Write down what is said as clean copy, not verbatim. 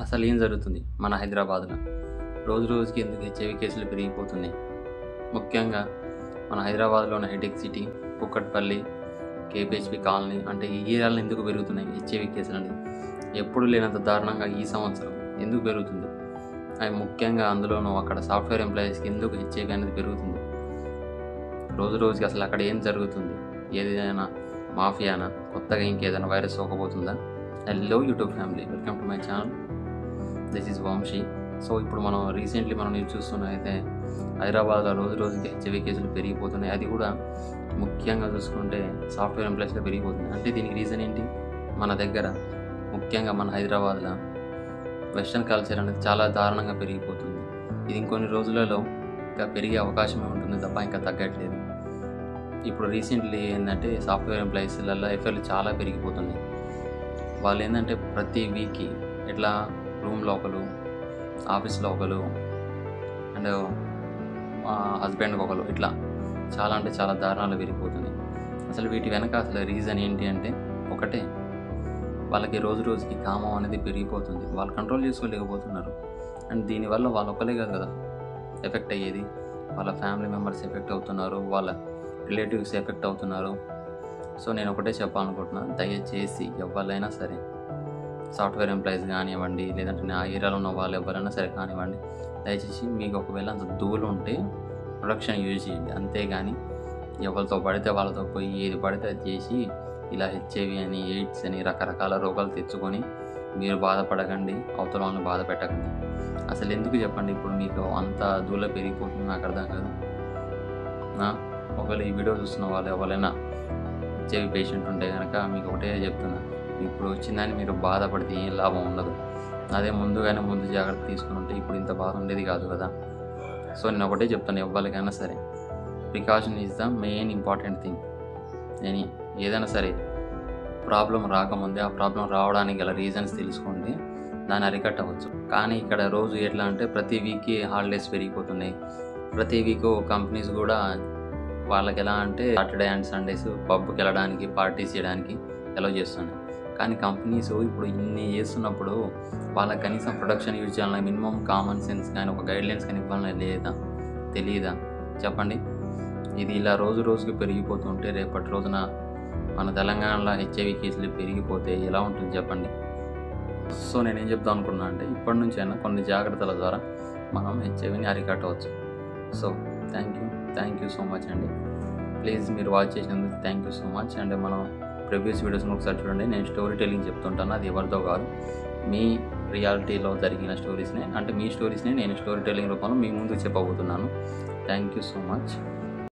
అసలు ఏం జరుగుతుంది మన హైదరాబాద్లో? రోజు రోజుకి ఎందుకు హెచ్ఐవి కేసులు పెరిగిపోతున్నాయి? ముఖ్యంగా మన హైదరాబాద్లో ఉన్న హైటెక్ సిటీ, కుక్కట్పల్లి, కేపీహెచ్పి కాలనీ అంటే ఈ ఏరియాలో ఎందుకు పెరుగుతున్నాయి హెచ్ఐవి కేసులు అనేది? ఎప్పుడు లేనంత దారుణంగా ఈ సంవత్సరం ఎందుకు పెరుగుతుంది? అవి ముఖ్యంగా అందులోనూ అక్కడ సాఫ్ట్వేర్ ఎంప్లాయీస్కి ఎందుకు హెచ్ఐవి అనేది పెరుగుతుంది? రోజు రోజుకి అసలు అక్కడ ఏం జరుగుతుంది? ఏదైనా మాఫియానా? కొత్తగా ఇంకేదైనా వైరస్ సోకబోతుందా? Hello YouTube family, welcome to my channel. This is Vamsi. So ఇప్పుడు రీసెంట్లీ న్యూస్ చూస్తున్నైతే హైదరాబాద్లో రోజు రోజుకి హెచ్ఐవి కేసులు పెరిగిపోతున్నాయి. అది కూడా ముఖ్యంగా చూసుకుంటే సాఫ్ట్వేర్ ఎంప్లాయీస్లో పెరిగిపోతుంది. అంటే దీనికి రీజన్ ఏంటి? మన దగ్గర ముఖ్యంగా మన హైదరాబాద్లో వెస్ట్రన్ కల్చర్ అనేది చాలా దారుణంగా పెరిగిపోతుంది. ఇది ఇంకొన్ని రోజులలో ఇంకా పెరిగే అవకాశమే ఉంటుంది తప్ప ఇంకా తగ్గట్లేదు. ఇప్పుడు రీసెంట్లీ ఏంటంటే సాఫ్ట్వేర్ ఎంప్లాయీస్లలో ఎఫ్ఐఆర్లు చాలా పెరిగిపోతున్నాయి. వాళ్ళు ఏంటంటే ప్రతి వీక్కి ఇట్లా రూమ్లో ఒకరు, ఆఫీస్లో ఒకరు, అండ్ హస్బెండ్కి ఒకరు, ఇట్లా చాలా అంటే చాలా దారుణాలు పెరిగిపోతున్నాయి. అసలు వీటి వెనక అసలు రీజన్ ఏంటి అంటే ఒకటే, వాళ్ళకి రోజు రోజుకి కామం అనేది పెరిగిపోతుంది. వాళ్ళు కంట్రోల్ చేసుకోలేకపోతున్నారు. అండ్ దీనివల్ల వాళ్ళు ఒక్కలే కాదు కదా ఎఫెక్ట్ అయ్యేది, వాళ్ళ ఫ్యామిలీ మెంబర్స్ ఎఫెక్ట్ అవుతున్నారు, వాళ్ళ రిలేటివ్స్ ఎఫెక్ట్ అవుతున్నారు. సో నేను ఒకటే చెప్పాలనుకుంటున్నా, దయచేసి ఎవరైనా సరే సాఫ్ట్వేర్ ఎంప్లాయీస్ కానివ్వండి, లేదంటే నా ఏరియాలో ఉన్న వాళ్ళు ఎవరైనా సరే కానివ్వండి, దయచేసి మీకు ఒకవేళ అంత దూరం ఉంటే ప్రొడక్షన్ యూజ్ చేయండి. అంతేగాని ఎవరితో పడితే వాళ్ళతో పోయి ఏది పడితే అది చేసి ఇలా హెచ్ఐవి అని, ఎయిడ్స్ అని రకరకాల రోగాలు తెచ్చుకొని మీరు బాధపడకండి, అవతల వాళ్ళని బాధ పెట్టకండి. అసలు ఎందుకు చెప్పండి? ఇప్పుడు మీకు అంత దూరం పెరిగిపోతుంది, నాకు అర్థం కాదు. ఒకవేళ ఈ వీడియో చూస్తున్న వాళ్ళు ఎవరైనా హెచ్ఐవి పేషెంట్ ఉంటే కనుక మీకు ఒకటే చెప్తున్నా, ఇప్పుడు వచ్చిందని మీరు బాధపడితే ఏం లాభం ఉండదు. అదే ముందు జాగ్రత్త తీసుకుని ఉంటే ఇప్పుడు ఇంత బాధ ఉండేది కాదు కదా. సో నేను ఒకటే చెప్తాను, ఎవరికైనా సరే precaution is the main important thing. నేను ఏదైనా సరే ప్రాబ్లం రాకముందే ఆ ప్రాబ్లం రావడానికి గల రీజన్స్ తెలుసుకుంటే దాన్ని అరికట్టవచ్చు. కానీ ఇక్కడ రోజు ఎట్లా అంటే ప్రతి వీక్కి హాలిడేస్ పెరిగిపోతున్నాయి. ప్రతి వీక్ కంపెనీస్ కూడా వాళ్ళకి ఎలా అంటే సాటర్డే అండ్ సండేస్ పబ్కి వెళ్ళడానికి, పార్టీస్ చేయడానికి అలౌ చేస్తున్నాయి. కానీ కంపెనీస్ ఇప్పుడు ఇన్ని చేస్తున్నప్పుడు వాళ్ళకి కనీసం ప్రొడక్షన్ యూజ్ చేయాలని మినిమం కామన్ సెన్స్ కానీ ఒక గైడ్లైన్స్ కానీ ఇవ్వాలని లేదా తెలియదా చెప్పండి? ఇది ఇలా రోజు రోజుకి పెరిగిపోతుంటే రేపటి రోజున మన తెలంగాణలో హెచ్ఐవి కేసులు పెరిగిపోతే ఎలా ఉంటుంది చెప్పండి? సో నేనేం చెప్తాను అనుకున్నా అంటే ఇప్పటి నుంచైనా కొన్ని జాగ్రత్తల ద్వారా మనం హెచ్ఐవిని అరికట్టవచ్చు. So thank you so much అండి. ప్లీజ్ మీరు వాచ్ చేసినందుకు thank you so much. And మనం ప్రీవియస్ వీడియోస్ని ఒకసారి చూడండి. నేను స్టోరీ టెల్లింగ్ చెప్తుంటాను, అది ఎవరితో కాదు, మీ రియాలిటీలో జరిగిన స్టోరీస్నే, అంటే మీ స్టోరీస్నే నేను స్టోరీ టెల్లింగ్ రూపంలో మీ ముందుకు చెప్పబోతున్నాను. Thank you so much.